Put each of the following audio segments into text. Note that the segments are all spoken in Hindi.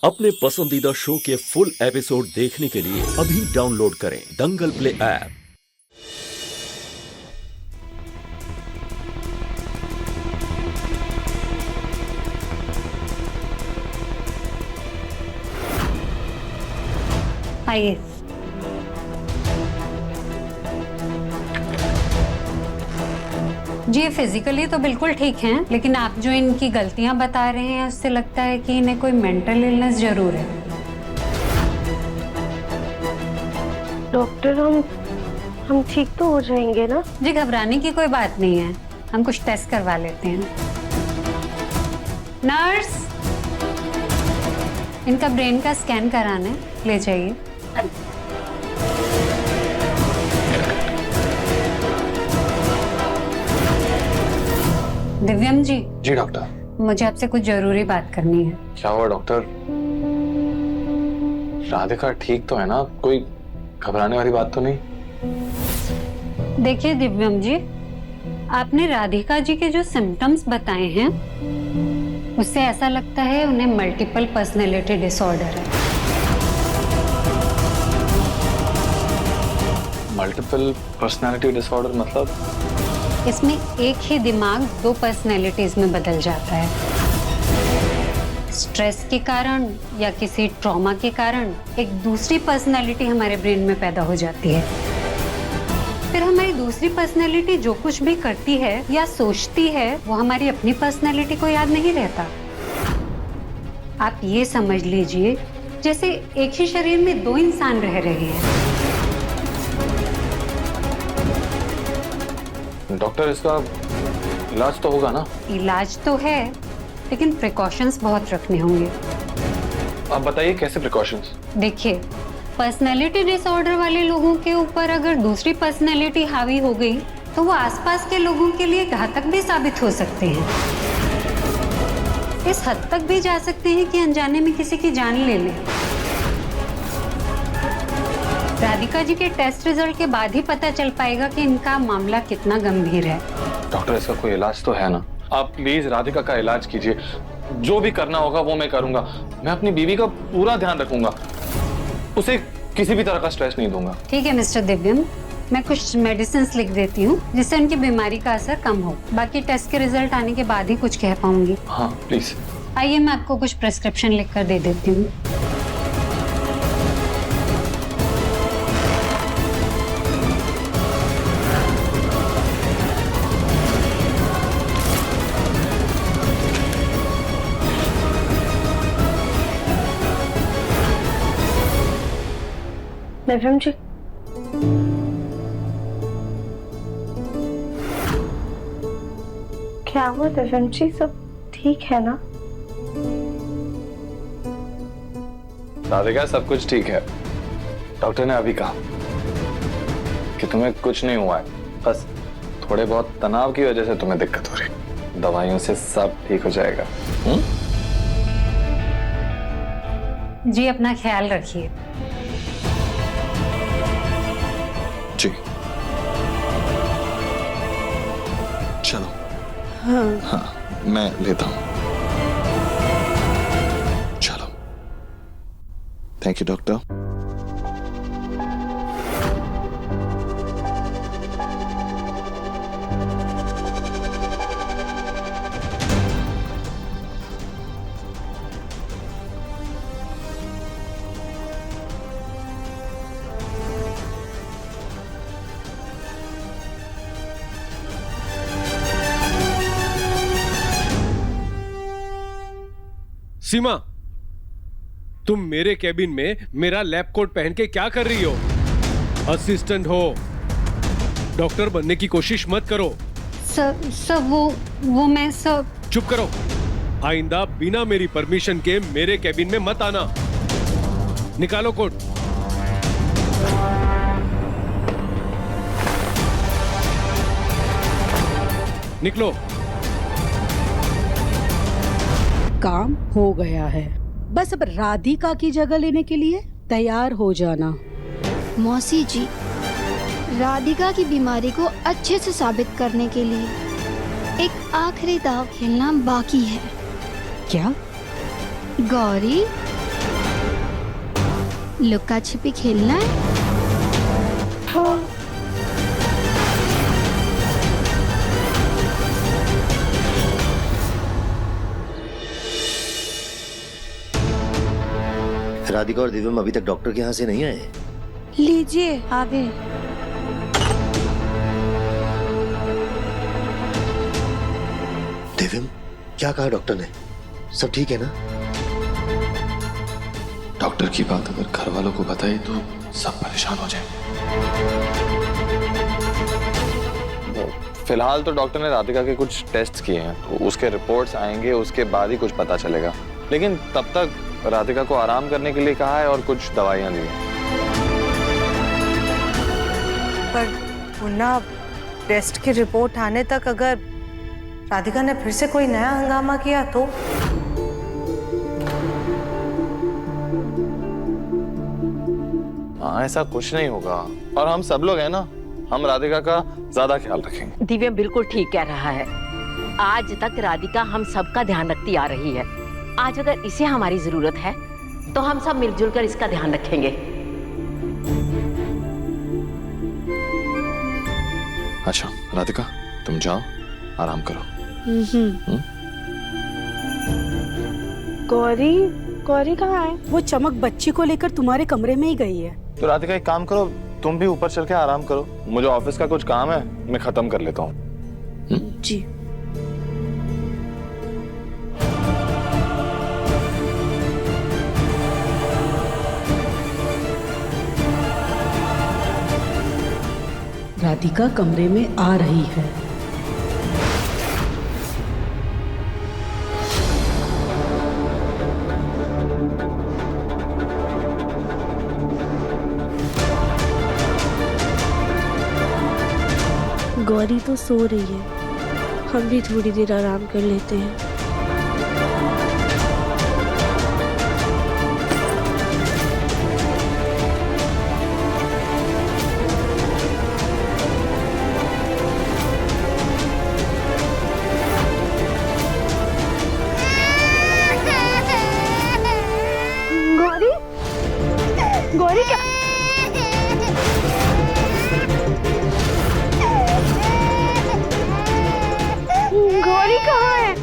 अपने पसंदीदा शो के फुल एपिसोड देखने के लिए अभी डाउनलोड करें दंगल प्ले ऐप। आइए। जी फिजिकली तो बिल्कुल ठीक हैं, लेकिन आप जो इनकी गलतियां बता रहे हैं उससे लगता है कि इन्हें कोई मेंटल इलनेस जरूर है। डॉक्टर हम ठीक तो हो जाएंगे ना? जी घबराने की कोई बात नहीं है, हम कुछ टेस्ट करवा लेते हैं। नर्स, इनका ब्रेन का स्कैन कराना है, ले जाइए। दिव्यम जी। जी डॉक्टर। मुझे आपसे कुछ जरूरी बात करनी है। क्या हुआ डॉक्टर? राधिका ठीक तो है ना? कोई घबराने वाली बात तो नहीं? देखिए दिव्यम जी, आपने राधिका जी के जो सिम्टम्स बताए हैं उससे ऐसा लगता है उन्हें मल्टीपल पर्सनैलिटी डिसऑर्डर है। मल्टीपल पर्सनालिटी डिसऑर्डर मतलब? इसमें एक ही दिमाग दो पर्सनैलिटीज में बदल जाता है। स्ट्रेस के कारण या किसी ट्रॉमा के कारण एक दूसरी पर्सनैलिटी हमारे ब्रेन में पैदा हो जाती है। फिर हमारी दूसरी पर्सनैलिटी जो कुछ भी करती है या सोचती है वो हमारी अपनी पर्सनैलिटी को याद नहीं रहता। आप ये समझ लीजिए जैसे एक ही शरीर में दो इंसान रह रहे हैं। डॉक्टर इसका इलाज तो होगा ना? इलाज तो है, लेकिन प्रिकॉशंस बहुत रखने होंगे। आप बताइए कैसे प्रिकॉशंस? देखिए, पर्सनैलिटी डिसऑर्डर वाले लोगों के ऊपर अगर दूसरी पर्सनैलिटी हावी हो गई तो वो आसपास के लोगों के लिए घातक भी साबित हो सकते हैं। इस हद तक भी जा सकते हैं कि अनजाने में किसी की जान ले लें। राधिका जी के टेस्ट रिजल्ट के बाद ही पता चल पाएगा कि इनका मामला कितना गंभीर है। डॉक्टर इसका कोई इलाज तो है ना? आप प्लीज राधिका का इलाज कीजिए। जो भी करना होगा वो मैं करूंगा। मैं अपनी बीवी का पूरा ध्यान रखूंगा, उसे किसी भी तरह का स्ट्रेस नहीं दूंगा। ठीक है मिस्टर दिव्यम, मैं कुछ मेडिसिन लिख देती हूँ जिससे उनकी बीमारी का असर कम हो। बाकी टेस्ट के रिजल्ट आने के बाद ही कुछ कह पाऊंगी। हाँ प्लीज। आइए मैं आपको कुछ प्रेस्क्रिप्शन लिख कर दे देती हूँ। दिव्यम जी, क्या हुआ दिव्यम जी? सब ठीक है ना? राधिका सब कुछ ठीक है। डॉक्टर ने अभी कहा कि तुम्हें कुछ नहीं हुआ है, बस थोड़े बहुत तनाव की वजह से तुम्हें दिक्कत हो रही। दवाइयों से सब ठीक हो जाएगा। जी अपना ख्याल रखिए। जी चलो। हाँ मैं लेता हूँ। चलो। Thank you doctor. सीमा, तुम मेरे केबिन में मेरा लैब कोट पहन के क्या कर रही हो? असिस्टेंट हो, डॉक्टर बनने की कोशिश मत करो। सर वो मैं सर। चुप करो। आइंदा बिना मेरी परमिशन के मेरे केबिन में मत आना। निकालो कोट। निकलो। काम हो गया है, बस अब राधिका की जगह लेने के लिए तैयार हो जाना। मौसी जी, राधिका की बीमारी को अच्छे से साबित करने के लिए एक आखिरी दाव खेलना बाकी है। क्या? गौरी, लुक्का छिपी खेलना है? राधिका और दिव्यम अभी तक डॉक्टर के यहाँ से नहीं आए। लीजिए आ गए। दिव्यम, क्या कहा डॉक्टर ने? सब ठीक है ना? डॉक्टर की बात अगर घर वालों को बताई तो सब परेशान हो जाएंगे। फिलहाल तो डॉक्टर ने राधिका के कुछ टेस्ट किए हैं, तो उसके रिपोर्ट्स आएंगे, उसके बाद ही कुछ पता चलेगा। लेकिन तब तक राधिका को आराम करने के लिए कहा है और कुछ दवाइयां दी हैं। पर मुन्ना, टेस्ट की रिपोर्ट आने तक अगर राधिका ने फिर से कोई नया हंगामा किया तो? हाँ, ऐसा कुछ नहीं होगा और हम सब लोग हैं ना, हम राधिका का ज्यादा ख्याल रखेंगे। दिव्या बिल्कुल ठीक कह रहा है। आज तक राधिका हम सबका ध्यान रखती आ रही है। आज अगर इसे हमारी जरूरत है तो हम सब मिलजुल कर इसका ध्यान रखेंगे। अच्छा राधिका, तुम जाओ, आराम करो। गौरी, गौरी कहाँ है? वो चमक बच्ची को लेकर तुम्हारे कमरे में ही गई है। तो राधिका एक काम करो, तुम भी ऊपर चल के आराम करो। मुझे ऑफिस का कुछ काम है, मैं खत्म कर लेता हूँ। जी। राधिका कमरे में आ रही है। गौरी तो सो रही है, हम भी थोड़ी देर आराम कर लेते हैं। गौरी, गौरी क्या? गौरी कहाँ है?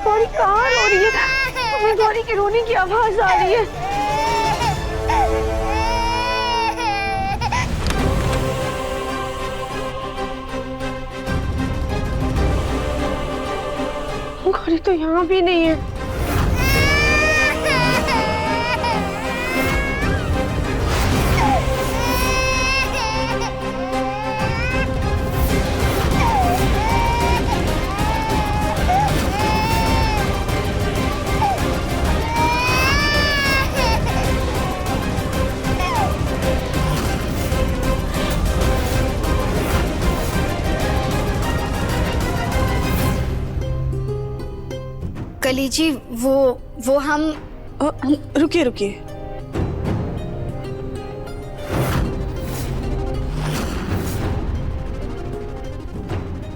गौरी कहाँ रो रही है? हमें गौरी की रोने की आवाज आ रही है। गौरी तो यहाँ भी नहीं है। कली जी, वो हम रुकिए रुकिए।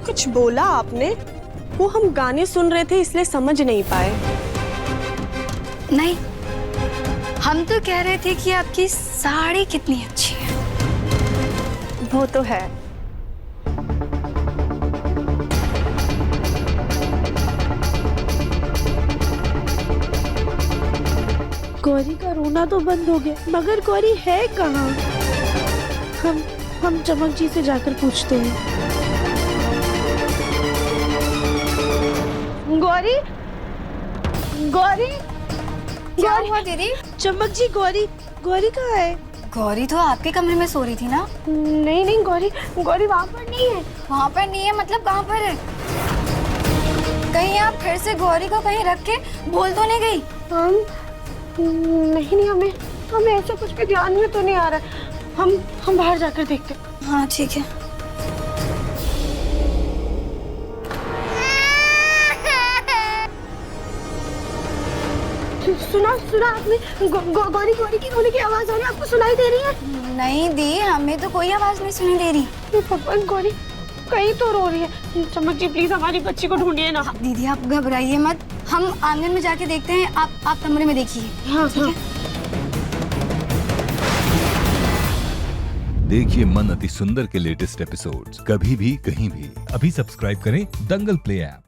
कुछ बोला आपने? वो हम गाने सुन रहे थे इसलिए समझ नहीं पाए। नहीं, हम तो कह रहे थे कि आपकी साड़ी कितनी अच्छी है। वो तो है। गौरी का रोना तो बंद हो गया, मगर गौरी है कहाँ? हम चमक जी से जाकर पूछते हैं। गौरी, गौरी, क्या हुआ दीदी? चमक जी, गौरी कहाँ है? गौरी तो आपके कमरे में सो रही थी ना? नहीं, गौरी वहाँ पर नहीं है। वहाँ पर नहीं है मतलब कहाँ पर है? कहीं आप फिर से गौरी को कहीं रख के बोल तो नहीं गई? नहीं, हमें ऐसा कुछ भी ध्यान में तो नहीं आ रहा। हम बाहर जाकर देखते। हाँ ठीक है। सुना आपने? गौरी की रोने की आवाज आ रही है, आपको सुनाई दे रही है? नहीं दी, हमें तो कोई आवाज नहीं सुनाई दे रही। भगवान, कहीं तो रो रही है। चमक जी प्लीज हमारी बच्ची को ढूंढिए ना। दीदी आप घबराइए मत, हम आंगन में जाके देखते हैं, आप कमरे में देखिए। हाँ ठीक है? देखिए मन अति सुंदर के लेटेस्ट एपिसोड्स कभी भी कहीं भी। अभी सब्सक्राइब करें दंगल प्ले ऐप।